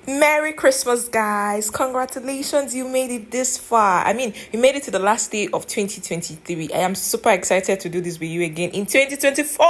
Merry Christmas, guys. Congratulations, you made it this far. You made it to the last day of 2023. I am super excited to do this with you again in 2024.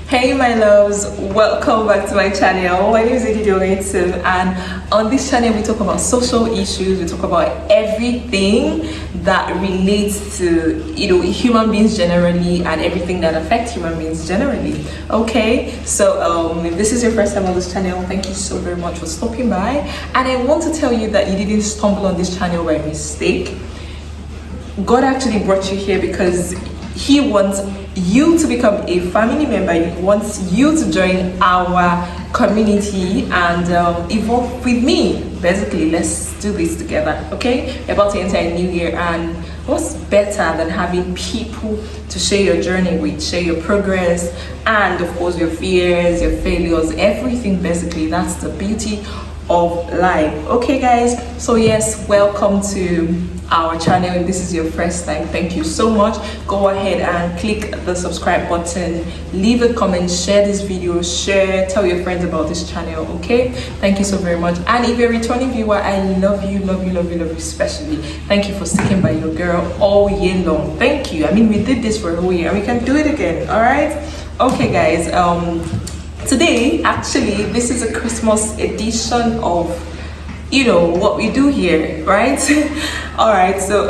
Hey my loves, welcome back to my channel. My name is Edidoretu, and on this channel we talk about social issues, we talk about everything that relates to human beings generally and everything that affects human beings generally. Okay, so if this is your first time on this channel, thank you so very much for stopping by, and I want to tell you that you didn't stumble on this channel by mistake. God actually brought you here because He wants you to become a family member. He wants you to join our community and evolve with me. Basically, let's do this together, okay? We're about to enter a new year, and what's better than having people to share your journey with, share your progress, and of course your fears, your failures, everything. Basically, that's the beauty of life. Okay guys, so yes, welcome to our channel. If this is your first time, thank you so much. Go ahead and click the subscribe button, leave a comment, share this video, tell your friends about this channel. Okay, thank you so very much. And if you're a returning viewer, I love you especially. Thank you for sticking by your girl all year long. Thank you. We did this for a whole year and we can do it again. All right, okay guys, today actually this is a Christmas edition of what we do here, right? All right, so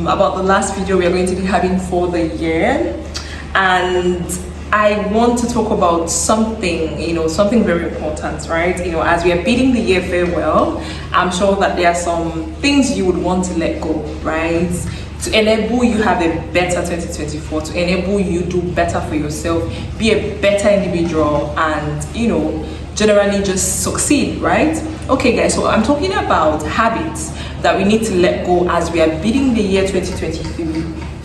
about the last video we are going to be having for the year, and I want to talk about something very important, right? As we are bidding the year farewell, I'm sure that there are some things you would want to let go, right? To enable you have a better 2024, to enable you do better for yourself, be a better individual, and generally just succeed, right? Okay guys, so I'm talking about habits that we need to let go as we are bidding the year 2023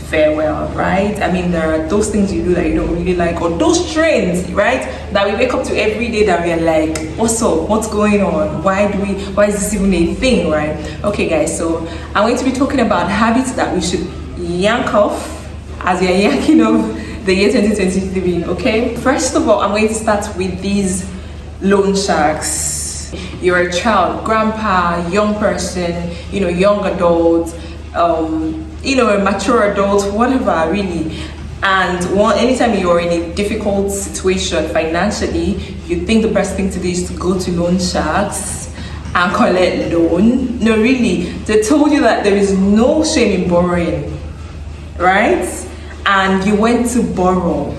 farewell, right? There are those things you do that you don't really like, or those trends, right, that we wake up to every day that we are like, what's up, what's going on, why is this even a thing, right? Okay guys, so I'm going to be talking about habits that we should yank off as we are yanking off the year 2023. Okay, first of all, I'm going to start with these loan sharks. You're a child, grandpa, young person, young adult, a mature adult, whatever really, and anytime you're in a difficult situation financially, you think the best thing to do is to go to loan sharks and collect loan. No, really, they told you that there is no shame in borrowing, right? And you went to borrow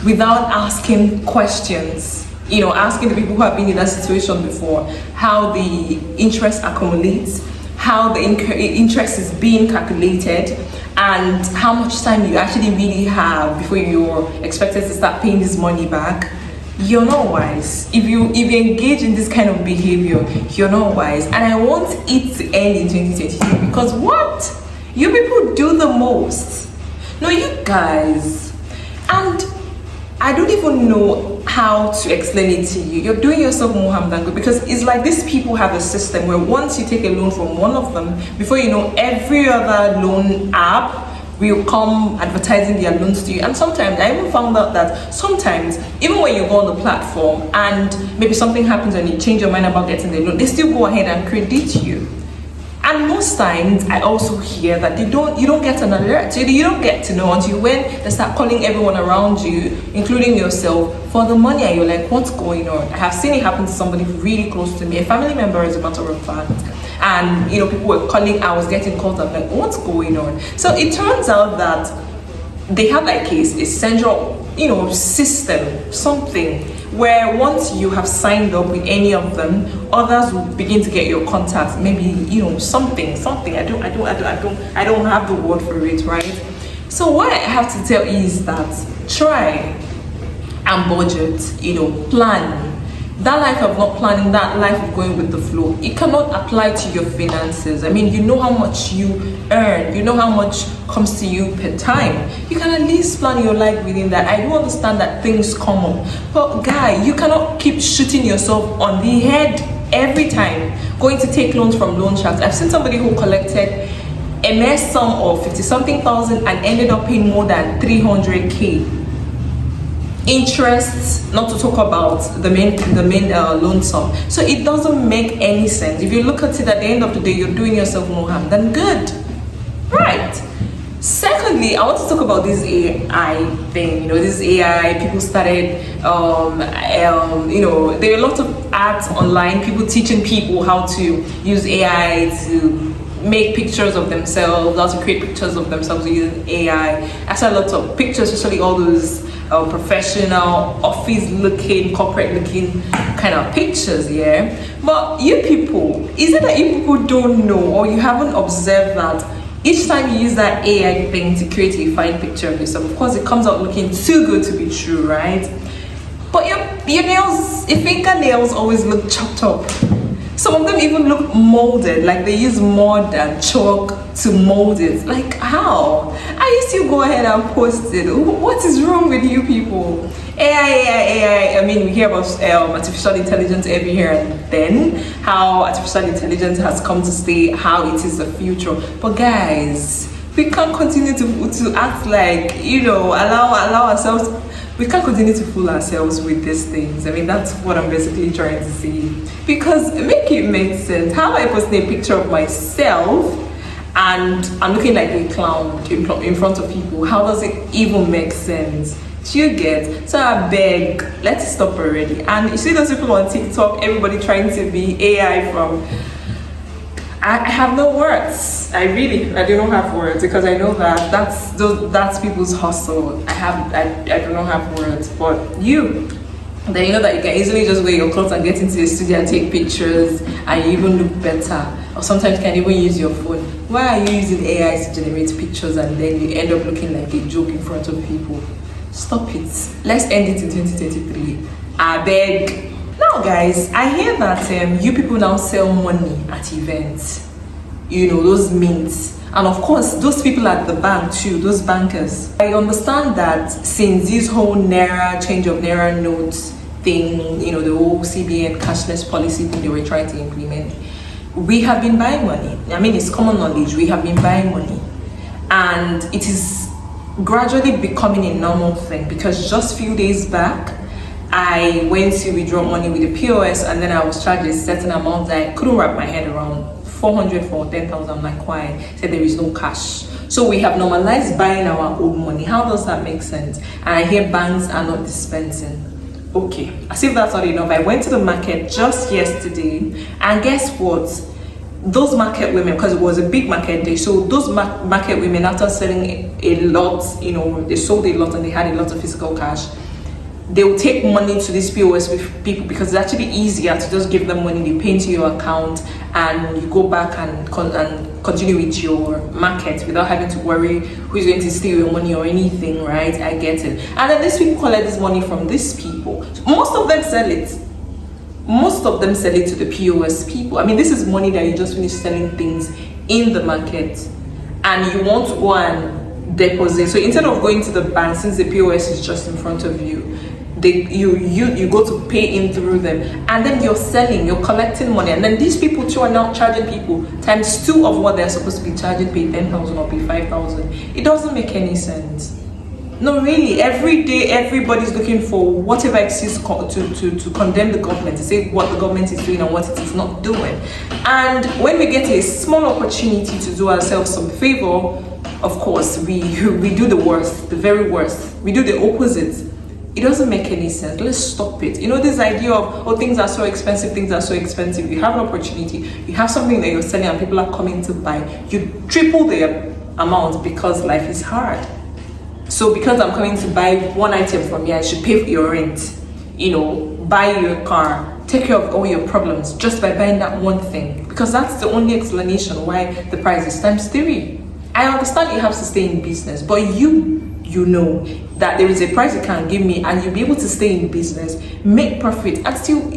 without asking questions, asking the people who have been in that situation before how the interest accumulates, how the interest is being calculated, and how much time you actually really have before you're expected to start paying this money back. You're not wise. If you engage in this kind of behavior, you're not wise. And I want it to end in 2023, because what you people do the most. No, you guys, and I don't even know how to explain it to you. You're doing yourself more harm than good, because it's like these people have a system where once you take a loan from one of them, before you know, every other loan app will come advertising their loans to you. And sometimes I even found out that sometimes even when you go on the platform and maybe something happens and you change your mind about getting the loan, they still go ahead and credit you. And most times I also hear that you don't get an alert. You don't get to know until when they start calling everyone around you, including yourself, for the money, and you're like, what's going on? I have seen it happen to somebody really close to me, a family member as a matter of fact. And people were calling, I was getting calls, I'm like, what's going on? So it turns out that they have like a central system, something where once you have signed up with any of them, others will begin to get your contacts. Maybe something. I don't have the word for it, right? So what I have to tell you is that try and budget. Plan. That life of not planning, that life of going with the flow, it cannot apply to your finances. You know how much you earn, you know how much comes to you per time. You can at least plan your life within that. I do understand that things come up, but guy, you cannot keep shooting yourself on the head every time going to take loans from loan sharks. I've seen somebody who collected a mere sum of 50 something thousand and ended up paying more than 300k. Interest, not to talk about the main loan sum. So it doesn't make any sense. If you look at it at the end of the day, you're doing yourself more harm than good, right? Secondly, I want to talk about this AI thing. This AI, people started, there are a lot of ads online, people teaching people how to use AI to make pictures of themselves, how to create pictures of themselves using AI. I saw a lot of pictures, especially all those professional, office-looking, corporate-looking kind of pictures, yeah? But you people, is it that you people don't know or you haven't observed that each time you use that AI thing to create a fine picture of yourself, of course it comes out looking too good to be true, right? But your nails, your fingernails always look chopped up. Some of them even look molded, like they use mud and chalk to mold it. Like, how? I used to go ahead and post it. What is wrong with you people? AI. I mean, we hear about artificial intelligence every here and then, how artificial intelligence has come to stay, how it is the future. But guys, we can't continue to act like, allow ourselves. We can't continue to fool ourselves with these things. I mean, that's what I'm basically trying to say. Because make it make sense. How am I posting a picture of myself and I'm looking like a clown in front of people? How does it even make sense? Do you get? So I beg, let's stop already. And you see those people on TikTok, everybody trying to be AI from... I have no words. I do not have words, because I know that that's people's hustle. I do not have words. But then you know that you can easily just wear your clothes and get into the studio and take pictures, and you even look better. Or sometimes you can even use your phone. Why are you using AI to generate pictures and then you end up looking like a joke in front of people? Stop it. Let's end it in 2023. I beg. Now guys, I hear that you people now sell money at events, those mints, and of course those people at the bank too, those bankers. I understand that since this whole change of naira notes thing, the whole CBN cashless policy thing they were trying to implement, we have been buying money. I mean, it's common knowledge, we have been buying money, and it is gradually becoming a normal thing, because just a few days back I went to withdraw money with the POS, and then I was charged a certain amount that I couldn't wrap my head around. 400 for 10,000. I'm like, why? Said there is no cash. So we have normalized buying our own money. How does that make sense? And I hear banks are not dispensing. Okay, as if that's not enough, I went to the market just yesterday, and guess what? Those market women, because it was a big market day, so those market women, after selling a lot, they sold a lot and they had a lot of physical cash, they will take money to these POS with people, because it's actually easier to just give them money, they pay into your account, and you go back and continue with your market without having to worry who's going to steal your money or anything, right? I get it. And then these people collect this money from these people. Most of them sell it. Most of them sell it to the POS people. I mean, this is money that you just finished selling things in the market, and you want to go and deposit. So instead of going to the bank, since the POS is just in front of you, you go to pay in through them, and then you're collecting money, and then these people too are now charging people times 2 of what they're supposed to be charging, pay 10,000 or pay 5,000. It doesn't make any sense. No, really, every day everybody's looking for whatever excuse to condemn the government, to say what the government is doing and what it is not doing. And when we get a small opportunity to do ourselves some favor, of course we do the worst, the very worst. We do the opposite. It doesn't make any sense. Let's stop it. This idea of, things are so expensive, You have an opportunity, you have something that you're selling and people are coming to buy, you triple the amount because life is hard. So because I'm coming to buy one item from you, I should pay for your rent, buy your car, take care of all your problems just by buying that one thing, because that's the only explanation why the price is times 3. I understand you have to stay in business, but you know that there is a price you can give me and you'll be able to stay in business, make profit, and still,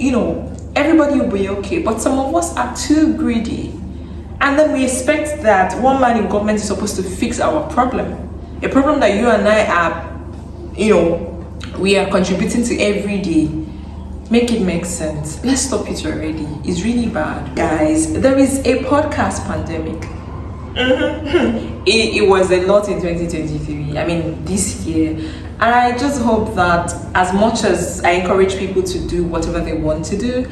everybody will be okay. But some of us are too greedy, and then we expect that one man in government is supposed to fix our problem, a problem that you and I are, we are contributing to every day. Make it make sense. Let's stop it already. It's really bad, guys. There is a podcast pandemic. It was a lot in 2023. I mean, this year. And I just hope that as much as I encourage people to do whatever they want to do,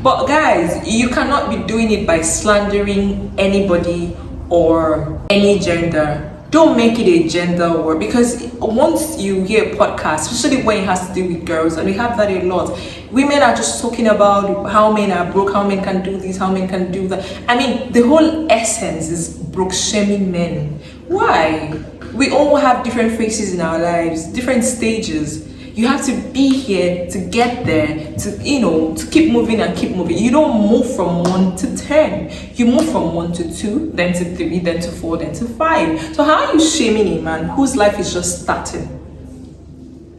but guys, you cannot be doing it by slandering anybody or any gender. Don't make it a gender war, because once you hear podcasts, especially when it has to do with girls, and we have that a lot, women are just talking about how men are broke, how men can do this, how men can do that. I mean, the whole essence is broke shaming men. Why? We all have different phases in our lives, different stages. You have to be here to get there, to keep moving and keep moving. You don't move from 1 to 10. You move from 1 to 2, then to 3, then to 4, then to 5. So how are you shaming a man whose life is just starting?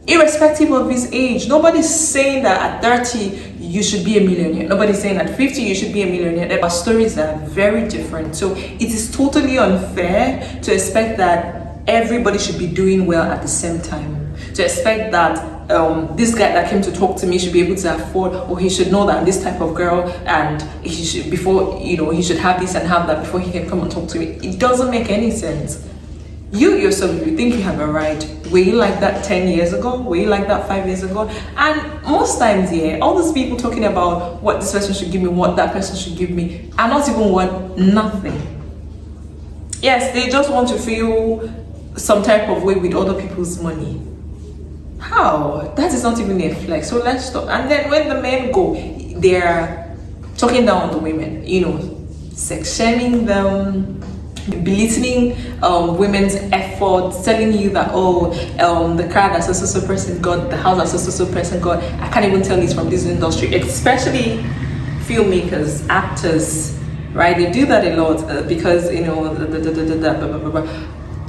Irrespective of his age, nobody's saying that at 30 you should be a millionaire. Nobody's saying at 50 you should be a millionaire. Our stories are very different. So it is totally unfair to expect that everybody should be doing well at the same time. To expect that this guy that came to talk to me should be able to afford, or he should know that I'm this type of girl, and he should, before he should have this and have that before he can come and talk to me. It doesn't make any sense. You yourself, if you think you have a right, were you like that 10 years ago? Were you like that 5 years ago? And most times, yeah, all these people talking about what this person should give me, what that person should give me, are not even worth nothing. Yes, they just want to feel some type of way with other people's money. How? That is not even a flex. So let's stop. And then when the men go, they're talking down on the women, sex shaming them, belittling women's efforts, telling you that the car that so person got, the house that so person got, I can't even tell it's from this industry, especially filmmakers, actors, right? They do that a lot because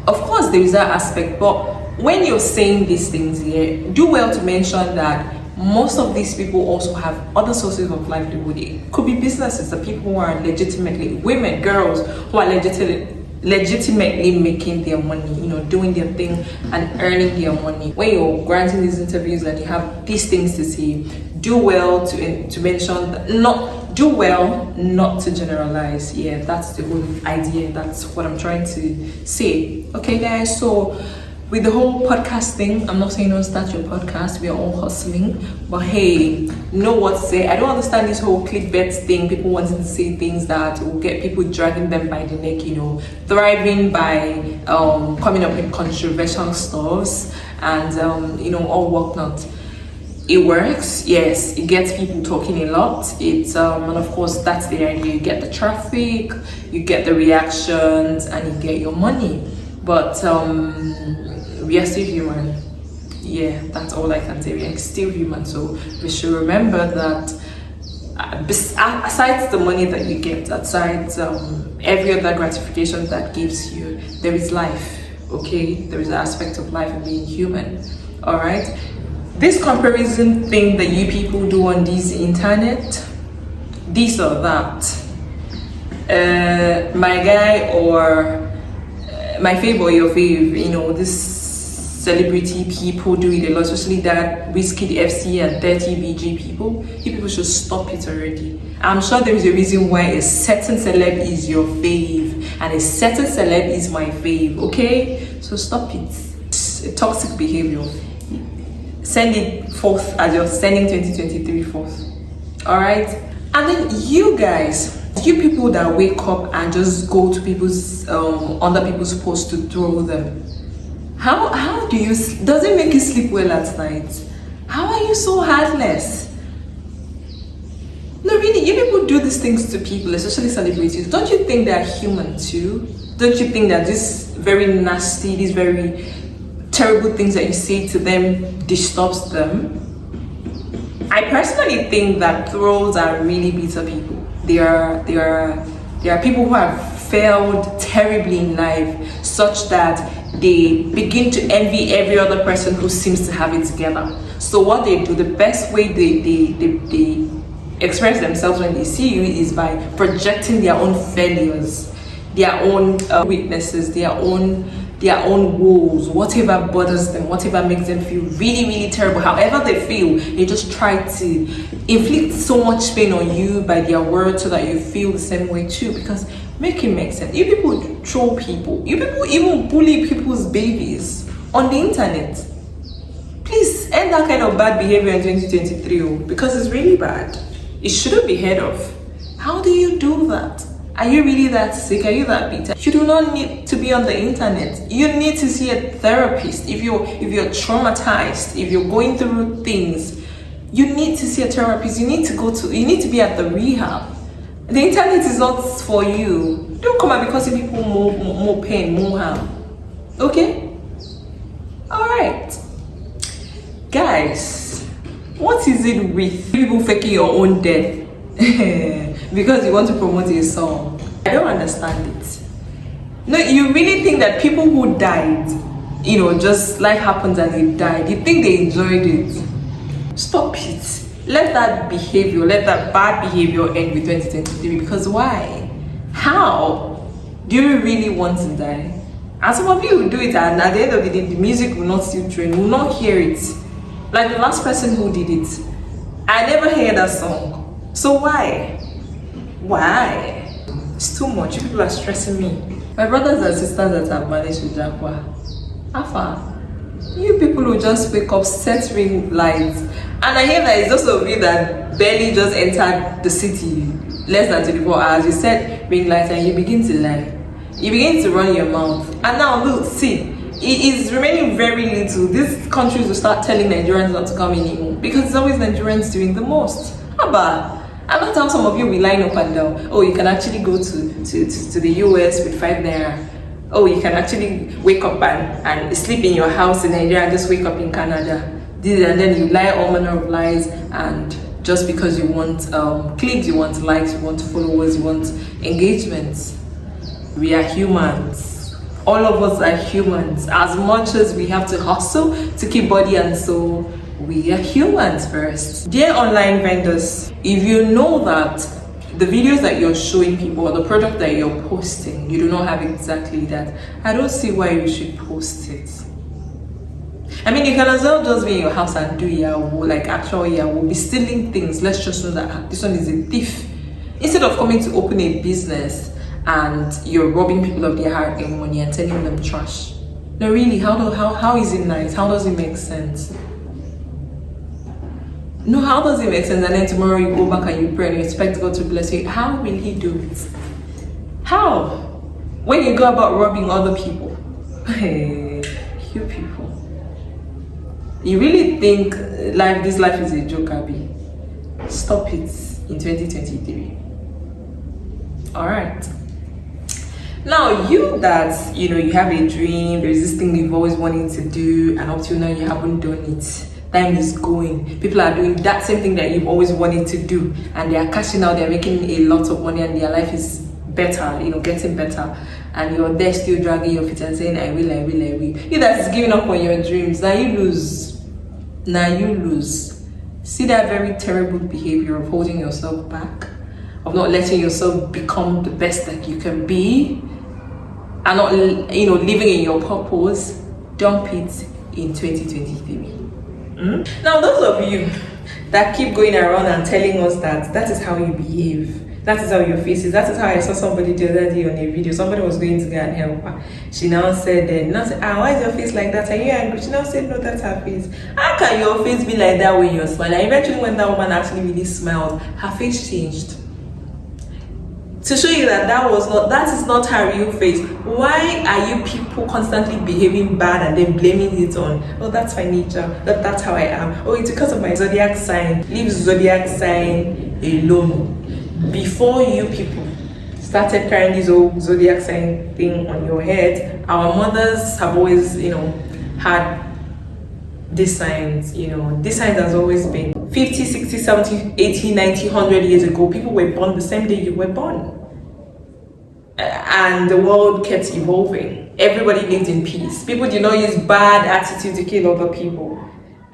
of course there is that aspect, but when you're saying these things here, do well to mention that most of these people also have other sources of livelihood. It could be businesses, the people who are legitimately, women, girls who are legitimately making their money, doing their thing and earning their money. When you're granting these interviews and you have these things to say, do well to mention that, do well not to generalize. Yeah, that's the whole idea. That's what I'm trying to say. Okay, guys, so with the whole podcast thing, I'm not saying don't start your podcast, we are all hustling, but hey, know what to say. I don't understand this whole clickbait thing, people wanting to say things that will get people dragging them by the neck, thriving by coming up with controversial stuffs and all whatnot. It works, yes, it gets people talking a lot. It's and of course that's the idea. You get the traffic, you get the reactions, and you get your money. But we are still human. Yeah, that's all I can say. We are still human, so we should remember that aside the money that you get, aside every other gratification that gives you, there is life. Okay, there is an aspect of life and being human. All right. This comparison thing that you people do on this internet, this or that, my guy or my fave or your fave, this celebrity people do it a lot, especially that Whiskey, the FC and 30 BG people. You people should stop it already. I'm sure there is a reason why a certain celeb is your fave and a certain celeb is my fave, okay? So stop it. It's a toxic behavior. Send it forth as you're sending 2023 forth. Alright? And then you guys, you people that wake up and just go to people's other people's posts to troll them. How do you, does it make you sleep well at night? How are you so heartless? No, really, you people do these things to people, especially celebrities. Don't you think they're human too? Don't you think that this very nasty, these very terrible things that you say to them disturbs them? I personally think that trolls are really bitter people. They are people who have failed terribly in life, such that they begin to envy every other person who seems to have it together. So what they do, the best way they express themselves when they see you is by projecting their own failures, their own weaknesses, their own woes, whatever bothers them, whatever makes them feel really, really terrible, however they feel, they just try to inflict so much pain on you by their words so that you feel the same way too. Because Make it make sense. You people troll people. You people even bully people's babies on the internet. Please end that kind of bad behavior in 2023 because it's really bad. It shouldn't be heard of. How do you do that? Are you really that sick? Are you that bitter? You do not need to be on the internet. You need to see a therapist. If you're traumatized, if you're going through things, you need to see a therapist. You need to be at the rehab. The internet is not for you. Don't come out because people more pain, more harm. Okay? Alright. Guys, what is it with people faking your own death? Because you want to promote a song. I don't understand it. No, you really think that people who died, just life happens and they died, you think they enjoyed it? Stop it. Let that bad behavior end with 2023. Because why? How? Do you really want to die? And some of you will do it, and at the end of the day, the music will not still trend, will not hear it. Like the last person who did it, I never heard that song. So why? Why? It's too much. You people are stressing me. My brothers and sisters that have managed with Jakwa, Afa, you people will just wake up, set ring lights. And I hear that it's those of you that barely just entered the city less than 24 hours. You set ring lights and you begin to lie. You begin to run your mouth. And now look, see, it is remaining very little. These countries will start telling Nigerians not to come anymore because it's always Nigerians doing the most. Abba, I'm not how some of you will line up and down. Oh, you can actually go to the US with 5 naira. Oh, you can actually wake up and sleep in your house in Nigeria and just wake up in Canada. And then you lie all manner of lies, and just because you want clicks, you want likes, you want followers, you want engagements. We are humans. All of us are humans. As much as we have to hustle to keep body and soul, we are humans first. Dear online vendors, if you know that the videos that you're showing people or the product that you're posting, you do not have exactly that, I don't see why you should post it. I mean, you can as well just be in your house and do yahoo, like actual yahoo, be stealing things. Let's just know that this one is a thief. Instead of coming to open a business and you're robbing people of their hard-earned money and telling them trash. No, really, how is it nice? How does it make sense? No, how does it make sense? And then tomorrow you go back and you pray and you expect God to bless you. How will He do it? How? When you go about robbing other people. Hey, you people. You really think this life is a joke, Abby? Stop it in 2023. Alright. Now, you that, you have a dream, there's this thing you've always wanted to do, and up till now you haven't done it. Time is going. People are doing that same thing that you've always wanted to do, and they are cashing out, they're making a lot of money, and their life is better, getting better. And you're there still dragging your feet and saying, I will. You that is giving up on your dreams, now you lose. See that very terrible behavior of holding yourself back, of not letting yourself become the best that you can be, and not living in your purpose. Dump it in 2023. Now, those of you that keep going around and telling us that is how you behave, that is how your face is, that is how I saw somebody the other day on a video. Somebody was going to go and help her. She now said, why is your face like that? Are you angry? She now said, no, that's her face. How can your face be like that when you're smiling? And eventually, when that woman actually really smiled, her face changed. To show you that that is not her real face. Why are you people constantly behaving bad and then blaming it on, oh, that's my nature, that's how I am, oh, it's because of my zodiac sign? Leave zodiac sign alone. Before you people started carrying this old zodiac sign thing on your head, our mothers have always, had these signs, these signs has always been 50, 60, 70, 80, 90, 100 years ago. People were born the same day you were born. And the world kept evolving. Everybody lived in peace. People did not use bad attitude to kill other people.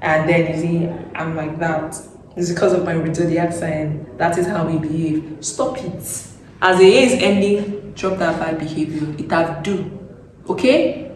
And then you see, I'm like that. It's because of my zodiac sign. That is how we behave. Stop it. As the year is ending, drop that bad behavior. It have do. Okay?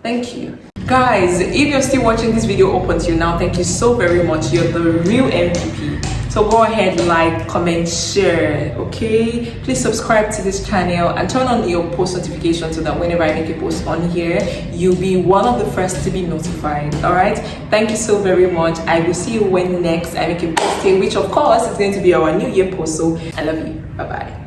Thank you. Guys, if you're still watching this video up until now, thank you so very much. You're the real MVP. So go ahead, like, comment, share. Okay, please subscribe to this channel and turn on your post notification so that whenever I make a post on here, you'll be one of the first to be notified. All right, thank you so very much. I will see you when next I make a post here, which of course is going to be our new year post. So I love you. Bye bye.